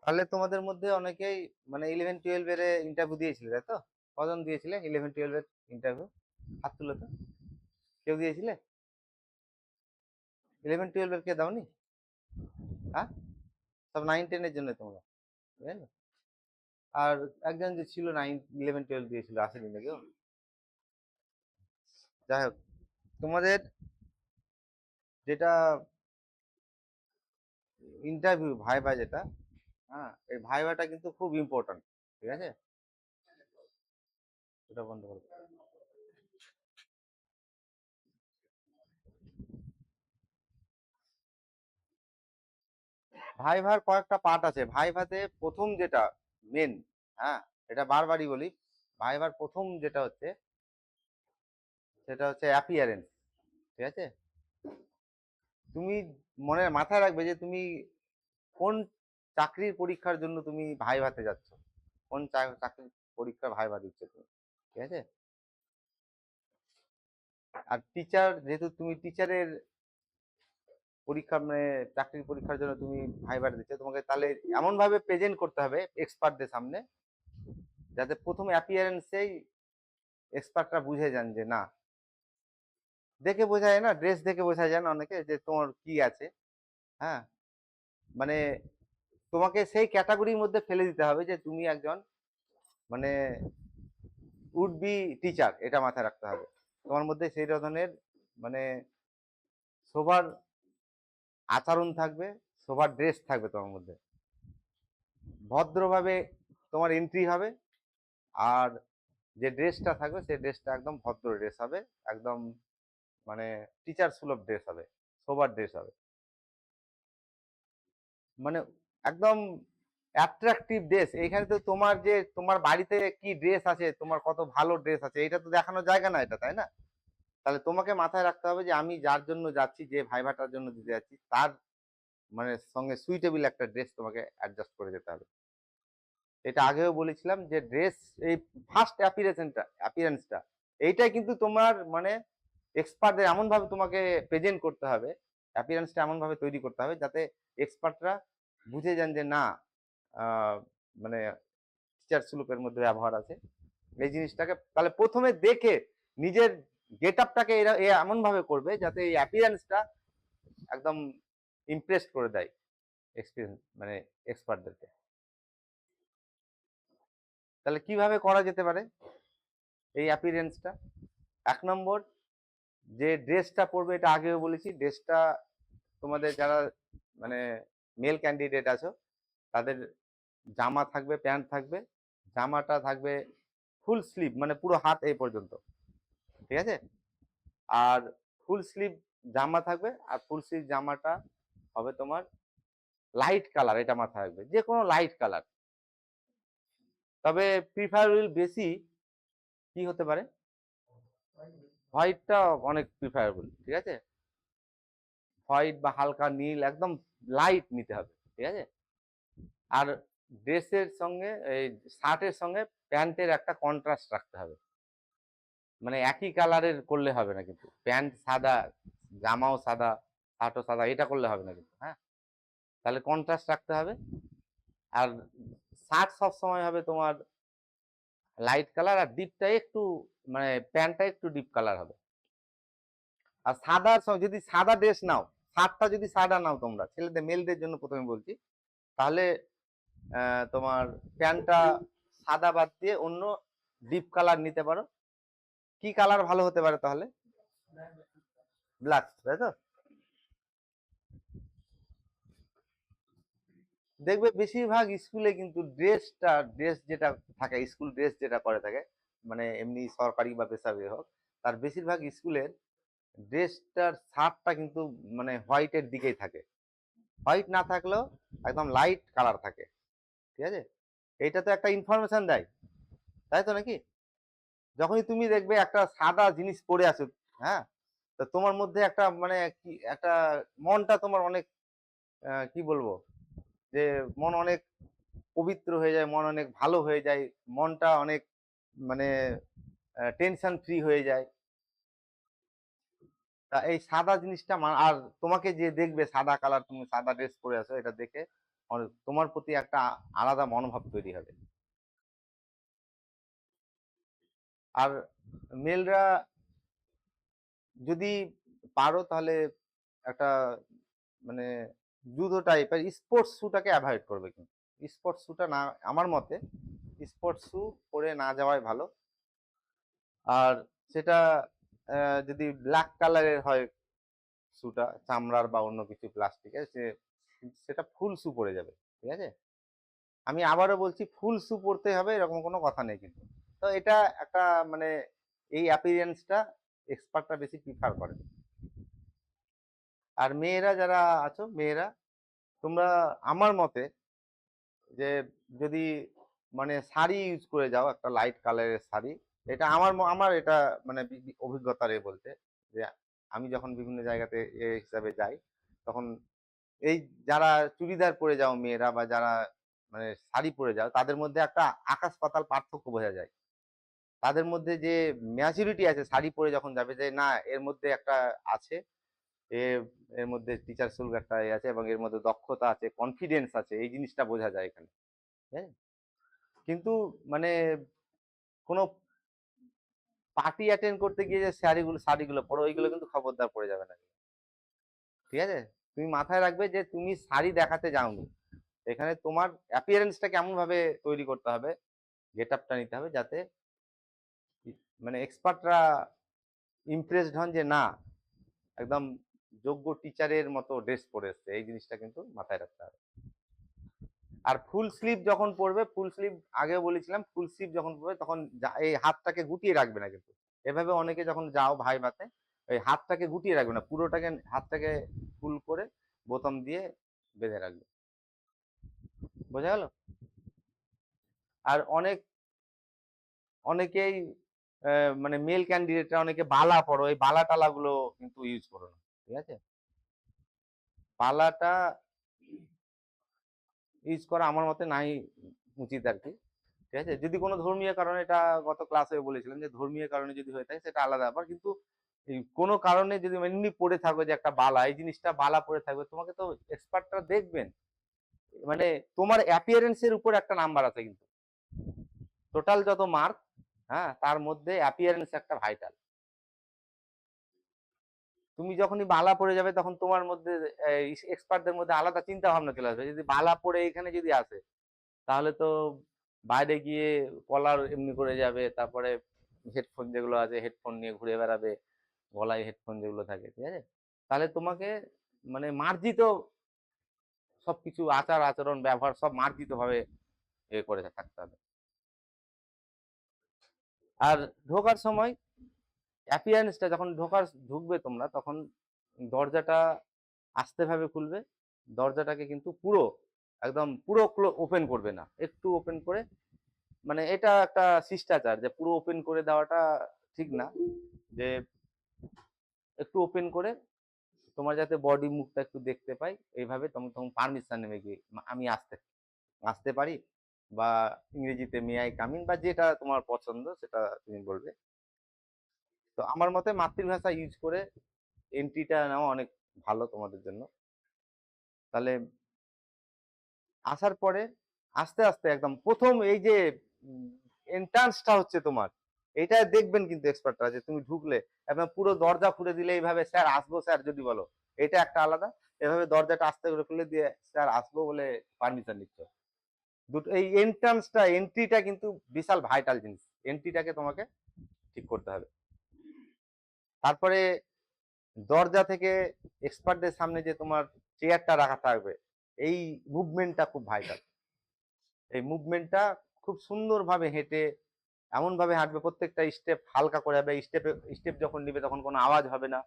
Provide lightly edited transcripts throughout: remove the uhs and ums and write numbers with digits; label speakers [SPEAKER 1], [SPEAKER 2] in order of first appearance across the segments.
[SPEAKER 1] তাহলে তোমাদের মধ্যে অনেকেই মানে 11-12 এর ইন্টারভিউ দিয়েছিলে, তাই তো? কজন দিয়েছিলে 11-12 এর ইন্টারভিউ? হাত তুলো তো। কেউ দিয়েছিলে? 11-12 এর কে দাওনি? হ্যাঁ, সব 9-10 এর জন্য তোমরা, বুঝলে? আর একজন যে ছিল 9-11-12 দিয়েছিল, আসেনি না কেউ? যাই হোক, তোমাদের যেটা ইন্টারভিউ ভাইভা যেটা, হ্যাঁ, এই ভাইভাটা কিন্তু খুব ইম্পর্টেন্ট। ঠিক আছে, এটা বন্ধ করো। ভাইভার কয়েকটা পার্ট আছে। ভাইভাতে প্রথম যেটা মেন, হ্যাঁ, এটা বারবারই বলি, ভাইভার প্রথম যেটা হচ্ছে সেটা হচ্ছে অ্যাপিয়ারেন্স। ঠিক আছে, তুমি মনে মাথায় রাখবে যে তুমি কোন চাকরির পরীক্ষার জন্য তুমি ভাইভাতে যাচ্ছ, কোন চাকরির পরীক্ষা ভাইভা দিচ্ছ তুমি। ঠিক আছে, আর টিচার, যেহেতু তুমি টিচারের পরীক্ষা মানে চাকরির পরীক্ষার জন্য তুমি ভাইবার দিচ্ছ, তোমাকে তাহলে এমন ভাবে প্রেজেন্ট করতে হবে এক্সপার্টদের সামনে, যাতে প্রথম অ্যাপিয়ারেন্সেই এক্সপার্টরা বুঝে যান যে না, দেখে বোঝা যায় না, ড্রেস দেখে বোঝা যায় না অনেকে যে তোমার কি আছে। হ্যাঁ, মানে তোমাকে সেই ক্যাটাগরির মধ্যে ফেলে দিতে হবে যে তুমি একজন মানে উড বি টিচার, এটা মাথায় রাখতে হবে। তোমার মধ্যে সেই ধরনের মানে সোভার আচরণ থাকবে, সোভার ড্রেস থাকবে তোমার মধ্যে, ভদ্রভাবে তোমার এন্ট্রি হবে। আর যে ড্রেসটা থাকবে সেই ড্রেসটা একদম ভদ্র ড্রেস হবে, একদম মানে টিচার সুলভ ড্রেস হবে, সোবার ড্রেস হবে, মানে একদম অ্যাট্রাকটিভ ড্রেস। এইখানে তো তোমার যে তোমার বাড়িতে কি ড্রেস আছে, তোমার কত ভালো ড্রেস আছে, এটা তো দেখানোর জায়গা না এটা, তাই না? তাহলে তোমাকে মাথায় রাখতে হবে যে আমি যার জন্য যাচ্ছি, যে ভাইভাটার জন্য দিতে যাচ্ছি, তার মানে সঙ্গে সুইটেবল একটা ড্রেস তোমাকে অ্যাডজাস্ট করে যেতে হবে। এটা আগেও বলেছিলাম যে ড্রেস, এই ফার্স্ট অ্যাপিয়ারেন্সটা এইটাই কিন্তু তোমার মানে এক্সপার্টদের এমন ভাবে তোমাকে প্রেজেন্ট করতে হবে, অ্যাপিয়ারেন্সটা এমন ভাবে তৈরি করতে হবে যাতে এক্সপার্টরা বুঝে যান যে না, আহ, মানে টিচার সুলুকের মধ্যে ব্যবহার আছে এই জিনিসটাকে। তাহলে প্রথমে দেখে নিজের গেট আপটাকে এরা এমন ভাবে করবে যাতে এই অ্যাপিয়ারেন্সটা একদম ইমপ্রেস করে দেয় এক্সপিরিয়েন্স মানে এক্সপার্টদেরকে। তাহলে কিভাবে করা যেতে পারে এই অ্যাপিয়ারেন্সটা? 1 নম্বর, যে ড্রেসটা পরবে, এটা আগেও বলেছি, ড্রেসটা তোমাদের যারা মানে মেল ক্যান্ডিডেট আছো তাদের জামা থাকবে, প্যান্ট থাকবে, জামাটা থাকবে ফুল স্লিভ মানে পুরো হাত এই পর্যন্ত। ঠিক আছে, আর ফুল স্লিভ জামা থাকবে, আর ফুল স্লিভ জামাটা হবে তোমার লাইট কালার, এটা মাথায় রাখবে, যে কোনো লাইট কালার। তবে প্রিফারেবল বেশি কি হতে পারে, হোয়াইটটা অনেক প্রিফারেবল। ঠিক আছে, হোয়াইট বা হালকা নীল, একদম লাইট নিতে হবে। ঠিক আছে, আর ড্রেসের সঙ্গে এই শার্টের সঙ্গে প্যান্টের একটা কন্ট্রাস্ট রাখতে হবে, মানে একই কালারের করলে হবে না কিন্তু, প্যান্ট সাদা, জামাও সাদা, শার্টও সাদা, এটা করলে হবে না কিন্তু। হ্যাঁ, তাহলে কন্ট্রাস্ট রাখতে হবে। আর শার্ট সবসময় হবে তোমার লাইট কালার, আর ডিপটা একটু মানে প্যান্টটা একটু ডিপ কালার হবে। আর সাদার সঙ্গে যদি সাদা ড্রেস নাও, শার্টটা যদি সাদা নাও তোমরা, ছেলেদের মেলদের জন্য প্রথমে বলছি, তাহলে তোমার প্যান্টটা সাদা বাদ দিয়ে অন্য ডিপ কালার নিতে পারো। কি কালার ভালো হতে পারে তাহলে? ব্ল্যাক, তাই তো? দেখবে বেশিরভাগ স্কুলে কিন্তু ড্রেস যেটা থাকে, স্কুল ড্রেস যেটা করে থাকে, মানে এমনি সরকারি বা বেসরকারি হোক, তার বেশিরভাগ স্কুলের ড্রেসটার শার্টটা কিন্তু মানে হোয়াইটের দিকেই থাকে, হোয়াইট না থাকলেও একদম লাইট কালার থাকে। ঠিক আছে, এইটা তো একটা ইনফরমেশন দেয়, তাই তো নাকি? যখনই তুমি দেখবে একটা সাদা জিনিস পরে আছো, হ্যাঁ, তো তোমার মধ্যে একটা মানে কি একটা মনটা তোমার অনেক কি বলবো, যে মন অনেক পবিত্র হয়ে যায়, মন অনেক ভালো হয়ে যায়, মনটা অনেক মানে টেনশন ফ্রি হয়ে যায়। তা এই সাদা জিনিসটা আর তোমাকে যে দেখবে সাদা কালার, তুমি সাদা ড্রেস পরে আছো, এটা দেখে তোমার প্রতি একটা আলাদা মনোভাব তৈরি হবে। আর মেলরা যদি পারো তাহলে একটা মানে জুতো টাইপের স্পোর্টস শুটাকে অ্যাভয়েড করবে, কিন্তু স্পোর্টস শুটা না, আমার মতে স্পোর্টস শু পরে না যাওয়াই ভালো। আর সেটা যদি ব্ল্যাক কালারের হয় শুটা, চামড়ার বা অন্য কিছু প্লাস্টিকের, সেটা ফুল শু পরে যাবে, ঠিক আছে। আমি আবারও বলছি, ফুল শু পরতে হবে এরকম কোনো কথা নেই কিন্তু। তো এটা একটা মানে এই অ্যাপিয়ারেন্সটা এক্সপার্টরা বেশি প্রিফার করে। আর মেয়েরা যারা আছো, মেয়েরা তোমরা আমার মতে যে যদি মানে শাড়ি ইউজ করে যাও, একটা লাইট কালারের শাড়ি, এটা আমার এটা মানে অভিজ্ঞতার বলতে, যে আমি যখন বিভিন্ন জায়গাতে হিসাবে যাই, তখন এই যারা চুড়িদার পরে যাও মেয়েরা, বা যারা মানে শাড়ি পরে যাও, তাদের মধ্যে একটা আকাশ পাতাল পার্থক্য বোঝা যায়। তাদের মধ্যে যে ম্যাচুরিটি আছে শাড়ি পরে যখন যাবে, যে না এর মধ্যে একটা আছে, এর মধ্যে টিচার সুলভ একটা আছে, এবং এর মধ্যে দক্ষতা আছে, কনফিডেন্স আছে, এই জিনিসটা বোঝা যায় এখানে। হ্যাঁ, কিন্তু মানে কোনো পার্টি অ্যাটেন্ড করতে গিয়ে যে শাড়িগুলো পরো, ওইগুলো কিন্তু খবরদার পরে যাবে না, ঠিক আছে। তুমি মাথায় রাখবে যে তুমি শাড়ি দেখাতে যাওনি, এখানে তোমার অ্যাপিয়ারেন্সটা কেমন ভাবে তৈরি করতে হবে, গেট আপটা নিতে হবে, যাতে মানে এক্সপার্টরা ইমপ্রেসড হন যে না একদম যোগ্য টিচারের মতো ড্রেস পরে এসছে, এই জিনিসটা কিন্তু মাথায় রাখতে হবে। আর ফুল স্লিভ যখন পরবে, ফুল স্লিভ আগে বলেছিলাম, ফুল স্লিভ যখন পরবে তখন এই হাতটাকে গুটিয়ে রাখবে না কিন্তু। এভাবে অনেকে যখন যাও ভাই ভাতে, ওই হাতটাকে গুটিয়ে রাখবে না, পুরোটাকে হাতটাকে ফুল করে বোতাম দিয়ে বেঁধে রাখবে। বোঝা গেল? আর অনেকেই মানে মেল ক্যান্ডিডেটরা অনেকে বালা পরো, এই বালা টালা গুলো কিন্তু ইউজ করো না, ঠিক আছে। বালাটা ইউজ করা আমার মতে নাই উচিত আর কি, ঠিক আছে। যদি কোনো ধর্মীয় কারণে, এটা গত ক্লাসে বলেছিলাম যে ধর্মীয় কারণে যদি হয়ে থাকে সেটা আলাদা ব্যাপার, কিন্তু এই কোনো কারণে যদি এমনি পড়ে থাকো যে একটা বালা, এই জিনিসটা বালা পড়ে থাকবে, তোমাকে তো এক্সপার্টরা দেখবেন, মানে তোমার অ্যাপিয়ারেন্সের উপর একটা নাম্বার আছে কিন্তু, টোটাল যত মার্ক, হ্যাঁ, তার মধ্যে অ্যাপিয়ারেন্স একটা ভাইটাল। তুমি যখনই বালা পড়ে যাবে তখন তোমার মধ্যে এক্সপার্টদের মধ্যে আলাদা চিন্তা ভাবনা চলে আসবে, যদি বালা পড়ে এখানে যদি আসে, তাহলে তো বাইরে গিয়ে কলার এমনি করে যাবে, তারপরে হেডফোন যেগুলো আছে হেডফোন নিয়ে ঘুরে বেড়াবে, গলায় হেডফোন যেগুলো থাকে, ঠিক আছে। তাহলে তোমাকে মানে মার্জিত সবকিছু আচার আচরণ ব্যবহার সব মার্জিত ভাবে করে থাকতে হবে। আর ঢোকার সময় অ্যাপিয়ারেন্সটা যখন ঢুকবে তোমরা, তখন দরজাটা আস্তে ভাবে খুলবে, দরজাটাকে কিন্তু পুরো একদম পুরো ওপেন করবে না, একটু ওপেন করে, মানে এটা একটা শিষ্টাচার যে পুরো ওপেন করে দেওয়াটা ঠিক না, যে একটু ওপেন করে তোমার যাতে বডি মুখটা একটু দেখতে পাই, এইভাবে তুমি তখন পারমিশন নেবে কি আমি আসতে আসতে পারি, বা ইংরেজিতে মে আই কামিন, বা যেটা তোমার পছন্দ সেটা তুমি বলবে। তো আমার মতে মাতৃভাষা ইউজ করে এন্ট্রিটা নেওয়া অনেক ভালো তোমাদের জন্য। তাহলে আসার পরে আস্তে আস্তে একদম প্রথম এই যে এন্ট্রান্সটা হচ্ছে তোমার, এটা দেখবেন কিন্তু এক্সপার্টরা, যে তুমি ঢুকলে একদম পুরো দরজা খুলে দিলে এইভাবে স্যার আসবো স্যার যদি বলো, এটা একটা আলাদা, এভাবে দরজাটা আস্তে করে খুলে দিয়ে স্যার আসবো বলে পারমিশন নিচ্ছ, দুটো এই এন্ট্রিটা কিন্তু বিশাল ভাইটাল জিনিস, এন্ট্রিটাকে তোমাকে ঠিক করতে হবে। তারপরে দরজা থেকে এক্সপার্টদের সামনে যে তোমার চেয়ারটা রাখা থাকবে, এই মুভমেন্টটা খুব ভাইটাল, এই মুভমেন্টটা খুব সুন্দরভাবে হেঁটে এমন ভাবে হাঁটবে, প্রত্যেকটা স্টেপ হালকা করে হবে, স্টেপ যখন নিবে তখন কোনো আওয়াজ হবে না,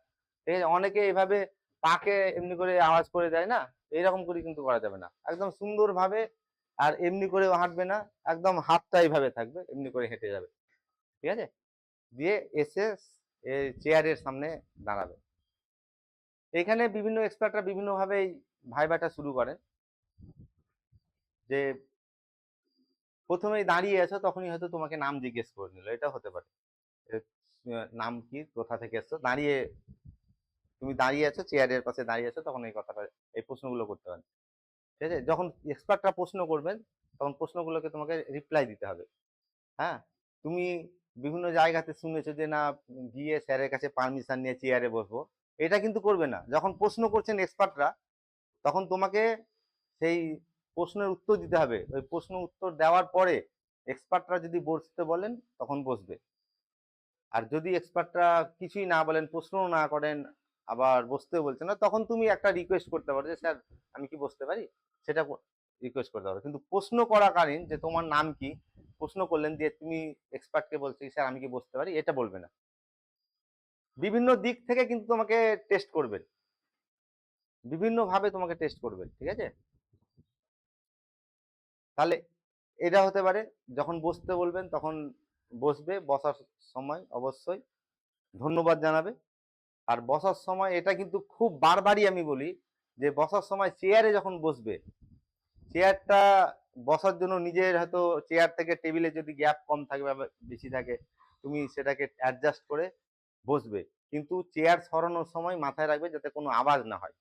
[SPEAKER 1] ঠিক আছে। অনেকে এইভাবে পাকে এমনি করে আওয়াজ করে দেয় না, এইরকম করে কিন্তু করা যাবে না, একদম সুন্দরভাবে। আর এমনি করেও হাঁটবে না, একদম হাতটা এইভাবে থাকবে, এমনি করে হেঁটে যাবে, ঠিক আছে। দিয়ে এসে চেয়ারের সামনে দাঁড়াবে। এখানে বিভিন্ন এক্সপার্টরা বিভিন্ন ভাবে ভাইবাটা শুরু করে, যে প্রথমেই দাঁড়িয়ে আছো তখনই হয়তো তোমাকে নাম জিজ্ঞেস করে নিল, এটা হতে পারে, নাম কি, কোথা থেকে এসছো, তুমি দাঁড়িয়ে আছো চেয়ারের পাশে দাঁড়িয়ে আছো, তখন এই কথাটা এই প্রশ্নগুলো করতে পারে। ঠিক আছে? যখন এক্সপার্টরা প্রশ্ন করবেন তখন প্রশ্নগুলোকে তোমাকে রিপ্লাই দিতে হবে। হ্যাঁ, তুমি বিভিন্ন জায়গাতে শুনেছো যে না, গিয়ে স্যারের কাছে পারমিশন নিয়ে চেয়ারে বসবো, এটা কিন্তু করবে না। যখন প্রশ্ন করছেন এক্সপার্টরা তখন তোমাকে সেই প্রশ্নের উত্তর দিতে হবে। ওই প্রশ্ন উত্তর দেওয়ার পরে এক্সপার্টরা যদি বসতে বলেন তখন বসবে। আর যদি এক্সপার্টরা কিছুই না বলেন, প্রশ্নও না করেন, আবার বসতেও বলছে না, তখন তুমি একটা রিকোয়েস্ট করতে পারো যে স্যার আমি কি বসতে পারি, সেটা রিকোয়েস্ট করতে পারো। কিন্তু প্রশ্ন করাকালীন যে তোমার নাম কি, প্রশ্ন করলেন দিয়ে তুমি এক্সপার্টকে বলছি স্যার আমি কি বসতে পারি, এটা বলবে না। বিভিন্ন দিক থেকে কিন্তু তোমাকে টেস্ট করবেন, বিভিন্ন ভাবে তোমাকে টেস্ট করবেন, ঠিক আছে? তাহলে এটা হতে পারে যখন বসতে বলবেন তখন বসবে, বসার সময় অবশ্যই ধন্যবাদ জানাবে। আর বসার সময় এটা কিন্তু খুব বারবারই আমি বলি যে বসার সময় চেয়ারে যখন বসবে, চেয়ারটা বসার জন্য নিজের হয়তো চেয়ার থেকে টেবিলে যদি গ্যাপ কম থাকে বা বেশি থাকে, তুমি সেটাকে অ্যাডজাস্ট করে বসবে। কিন্তু চেয়ার সরানোর সময় মাথায় রাখবে যাতে কোনো আওয়াজ না হয়,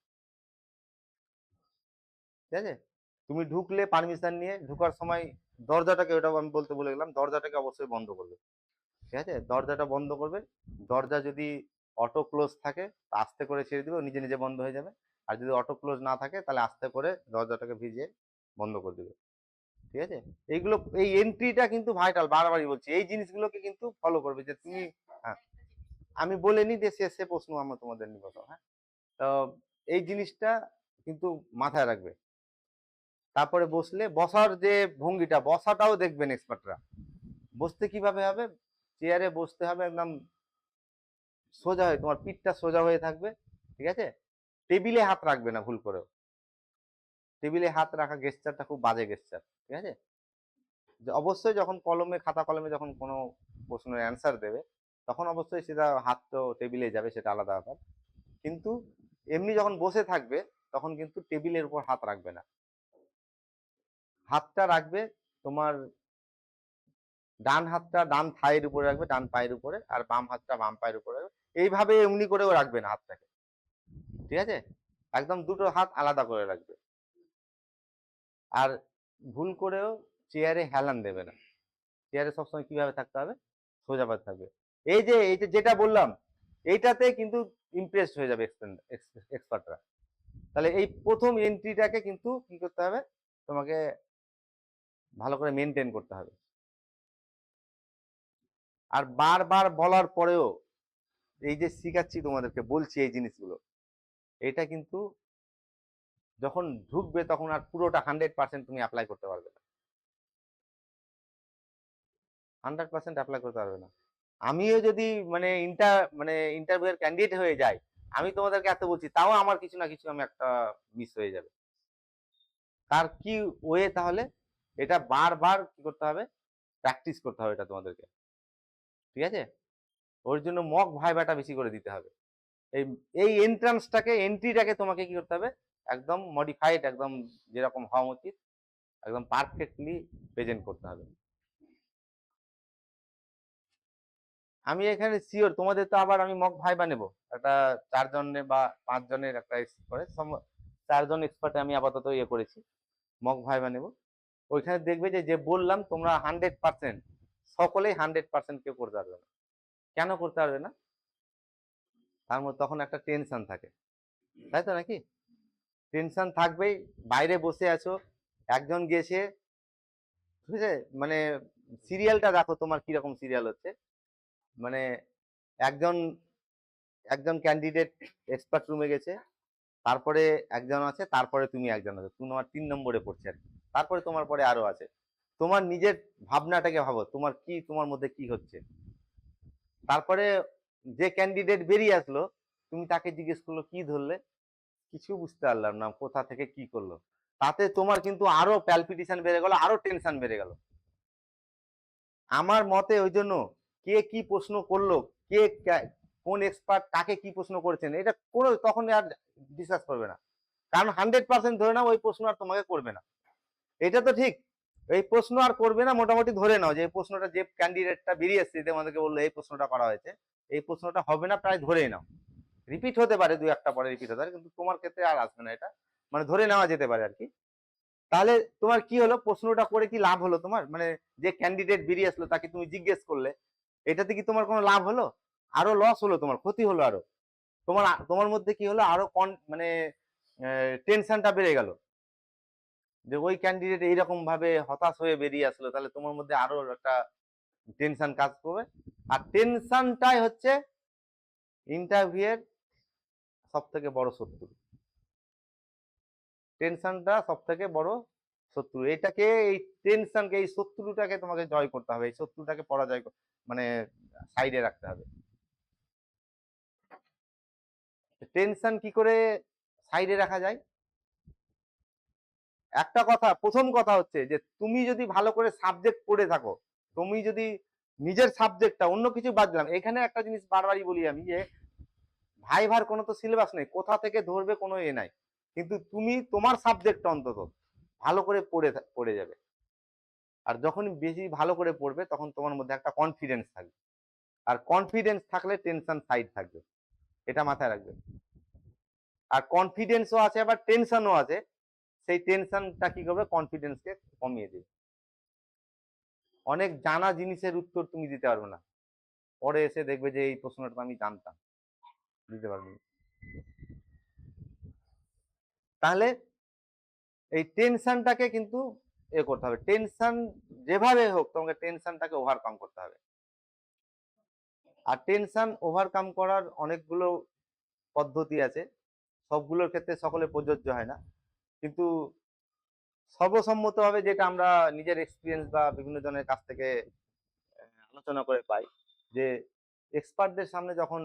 [SPEAKER 1] ঠিক আছে? তুমি ঢুকলে পারমিশন নিয়ে ঢুকার সময় দরজাটাকে, ওটাও আমি বলতে ভুলে গেলাম, দরজাটাকে অবশ্যই বন্ধ করবে, ঠিক আছে? দরজাটা বন্ধ করবে। দরজা যদি অটো ক্লোজ থাকে তা আস্তে করে ছেড়ে দিবে, নিজে নিজে বন্ধ হয়ে যাবে। আর যদি অটো ক্লোজ না থাকে তাহলে আস্তে করে দরজাটাকে ভিজিয়ে বন্ধ করে দিবে, ঠিক আছে? এইগুলো, এই এন্ট্রিটা কিন্তু ভাইটাল, বারবারই বলছি এই জিনিসগুলোকে কিন্তু ফলো করবে যে তুমি। হ্যাঁ, আমি বলে নি যে শেষে প্রশ্ন আমরা তোমাদের নিব। হ্যাঁ, তো এই জিনিসটা কিন্তু মাথায় রাখবে। তারপরে বসলে বসার যে ভঙ্গিটা, বসাটাও দেখবেন এক্সপার্টরা। বসতে কিভাবে হবে, চেয়ারে বসতে হবে একদম সোজা হয়ে, তোমার পিঠটা সোজা হয়ে থাকবে, ঠিক আছে? টেবিলে হাত রাখবে না ভুল করেও। টেবিলে হাত রাখা গেস্টারটা খুব বাজে গেস্টার, ঠিক আছে? যে অবশ্যই যখন কলমে, খাতা কলমে যখন কোনো প্রশ্নের অ্যান্সার দেবে তখন অবশ্যই সেটা হাত তো টেবিলে যাবে, সেটা আলাদা ব্যাপার। কিন্তু এমনি যখন বসে থাকবে তখন কিন্তু টেবিলের উপর হাত রাখবে না। হাতটা রাখবে তোমার, ডান হাতটা ডান থাইয়ের উপরে রাখবে, ডান পায়ের উপরে, আর বাম হাতটা বাম পায়ের উপরে রাখবে। এইভাবে এমনি করেও রাখবে না হাতটাকে, ঠিক আছে? একদম দুটো হাত আলাদা করে রাখবে। আর ভুল করেও চেয়ারে হেলান দেবে না। চেয়ারে সবসময় কিভাবে থাকতে হবে, সোজাভাবে থাকবে। এই যে যেটা বললাম, এইটাতে কিন্তু ইমপ্রেসড হয়ে যাবে এক্সপার্টরা। তাহলে এই প্রথম এন্ট্রিটাকে কিন্তু কি করতে হবে, তোমাকে ভালো করে মেনটেন করতে হবে। আর বারবার বলার পরেও এই যে শিখাচ্ছি তোমাদেরকে, বলছি এই জিনিসগুলো, এটা কিন্তু যখন ঢুকবে তখন আর পুরোটা 100% তুমি অ্যাপ্লাই করতে পারবে না, 100% অ্যাপ্লাই করতে পারবে না। আমিও যদি ইন্টারভিউ এর ক্যান্ডিডেট হয়ে যাই, আমি তোমাদেরকে এত বলছি, তাও আমার কিছু না কিছু আমি একটা মিস হয়ে যাবে। তার কি ওয়ে? তাহলে এটা বারবার কি করতে হবে, প্র্যাকটিস করতে হবে এটা তোমাদেরকে, ঠিক আছে? ওর জন্য মক ভাইভাটা বেশি করে দিতে হবে। এই এই এন্ট্রিটাকে তোমাকে কি করতে হবে, একদম মডিফাইড, একদম যেরকম হওয়া উচিত একদম পারফেক্টলি প্রেজেন্ট করতে হবে। আমি এখানে শিওর তোমাদের তো আবার আমি মক ভাইবা নেব একটা, 4 জনের বা 5 জনের একটা করে 4 জন এক্সপার্টে আমি আপাতত ইয়ে করেছি, মক ভাইবা নেব। ওইখানে দেখবে যে যে বললাম তোমরা 100%, সকলেই 100% কেউ করতে পারবে না। কেন করতে পারবে না? তার মধ্যে তখন একটা টেনশন থাকে, তাই তো নাকি? টেনশন থাকবেই। বাইরে বসে আছো, একজন গেছে, ঠিক আছে? মানে সিরিয়ালটা দেখো তোমার কিরকম সিরিয়াল হচ্ছে। মানে একজন একজন ক্যান্ডিডেট এক্সপার্ট রুমে গেছে, তারপরে একজন আছে, তারপরে তুমি একজন আছে, তোমার 3 নম্বরে পড়ছে আর কি। তারপরে তোমার পরে আরো আছে। তোমার নিজের ভাবনাটাকে ভাবো, তোমার কি, তোমার মধ্যে কি হচ্ছে। তারপরে যে ক্যান্ডিডেট বেরিয়ে আসলো, তুমি তাকে জিজ্ঞেস করলো কি ধরলে, কিছু বুঝতে পারলাম না, কোথা থেকে কি করলো। তাতে তোমার কিন্তু আরো প্যালপিটেশন বেড়ে গেল, আরো টেনশন বেড়ে গেল। আমার মতে ওই জন্য কে কি প্রশ্ন করলো, কে কোন এক্সপার্ট কাকে কি প্রশ্ন করেছেন, এটা কোনো তখন আর ডিসকাস করবে না। কারণ 100% ধরে নাও ওই প্রশ্ন আর তোমাকে করবে না, এটা তো ঠিক। এই প্রশ্ন আর করবে না, মোটামুটি ধরে নাও যে এই প্রশ্নটা যে ক্যান্ডিডেটটা বেরিয়ে এসছে, তোমাদেরকে বললো এই প্রশ্নটা করা হয়েছে, এই প্রশ্নটা হবে না, প্রায় ধরেই নাও। রিপিট হতে পারে, 2-1টা পরে রিপিট হতে পারে, কিন্তু তোমার ক্ষেত্রে আর আসবে না এটা, মানে ধরে নেওয়া যেতে পারে আর কি। তাহলে তোমার কি হলো, প্রশ্নটা করে কি লাভ হলো তোমার? মানে যে ক্যান্ডিডেট বেরিয়ে আসলো তাকে তুমি জিজ্ঞেস করলে, এটাতে কি তোমার কোনো লাভ হলো? আরো লস হলো, তোমার ক্ষতি হলো আরো। তোমার তোমার মধ্যে কি হলো, আরো মানে টেনশনটা বেড়ে গেল, যে ওই ক্যান্ডিডেট এইরকম ভাবে হতাশ হয়ে বেরিয়ে আসলো, তাহলে তোমার মধ্যে আরো একটা টেনশন কাজ করবে। আর টেনশনটাই হচ্ছে ইন্টারভিউয়ের সব থেকে বড় শত্রু। টেনশনটা সব থেকে বড় শত্রু। এটাকে, এই টেনশনকে, এই শত্রুটাকে তোমাকে জয় করতে হবে, এই শত্রুটাকে পরাজয় মানে সাইডে রাখতে হবে। টেনশন কি করে সাইডে রাখা যায়? একটা কথা, প্রথম কথা হচ্ছে যে তুমি যদি ভালো করে সাবজেক্ট পড়ে থাকো, তুমি যদি নিজের সাবজেক্টটা, অন্য কিছু বাদ দিলাম, এখানে একটা জিনিস বারবারই বলি আমি, যে ভাইভার কোনো তো সিলেবাস নেই, কোথা থেকে ধরবে কোনো এ নাই, কিন্তু তুমি তোমার সাবজেক্টটা অন্তত ভালো করে পড়ে যাবে। আর যখন বেশি ভালো করে পড়বে তখন তোমার মধ্যে একটা কনফিডেন্স থাকবে, আর কনফিডেন্স থাকলে টেনশন সাইড থাকবে, এটা মাথায় রাখবে। আর কনফিডেন্সও আছে, আবার টেনশনও আছে, সেই টেনশনটা কি করবে, কনফিডেন্সকে কমিয়ে দেবে। অনেক জানা জিনিসের উত্তর তুমি দিতে পারবে না, পরে এসে দেখবে যে এই প্রশ্নটা আমি জানতাম, দিতে পারবে না। তাহলে এই টেনশনটাকে কিন্তু এ করতে হবে, টেনশন যেভাবে হোক তোমাকে টেনশনটাকে ওভারকাম করতে হবে। আর টেনশন ওভারকাম করার অনেকগুলো পদ্ধতি আছে, সবগুলোর ক্ষেত্রে সকলে প্রযোজ্য হয় না, কিন্তু সর্বসম্মতভাবে যেটা আমরা নিজের এক্সপিরিয়েন্স বা বিভিন্ন জনের কাছ থেকে আলোচনা করে পাই, যে এক্সপার্টদের সামনে যখন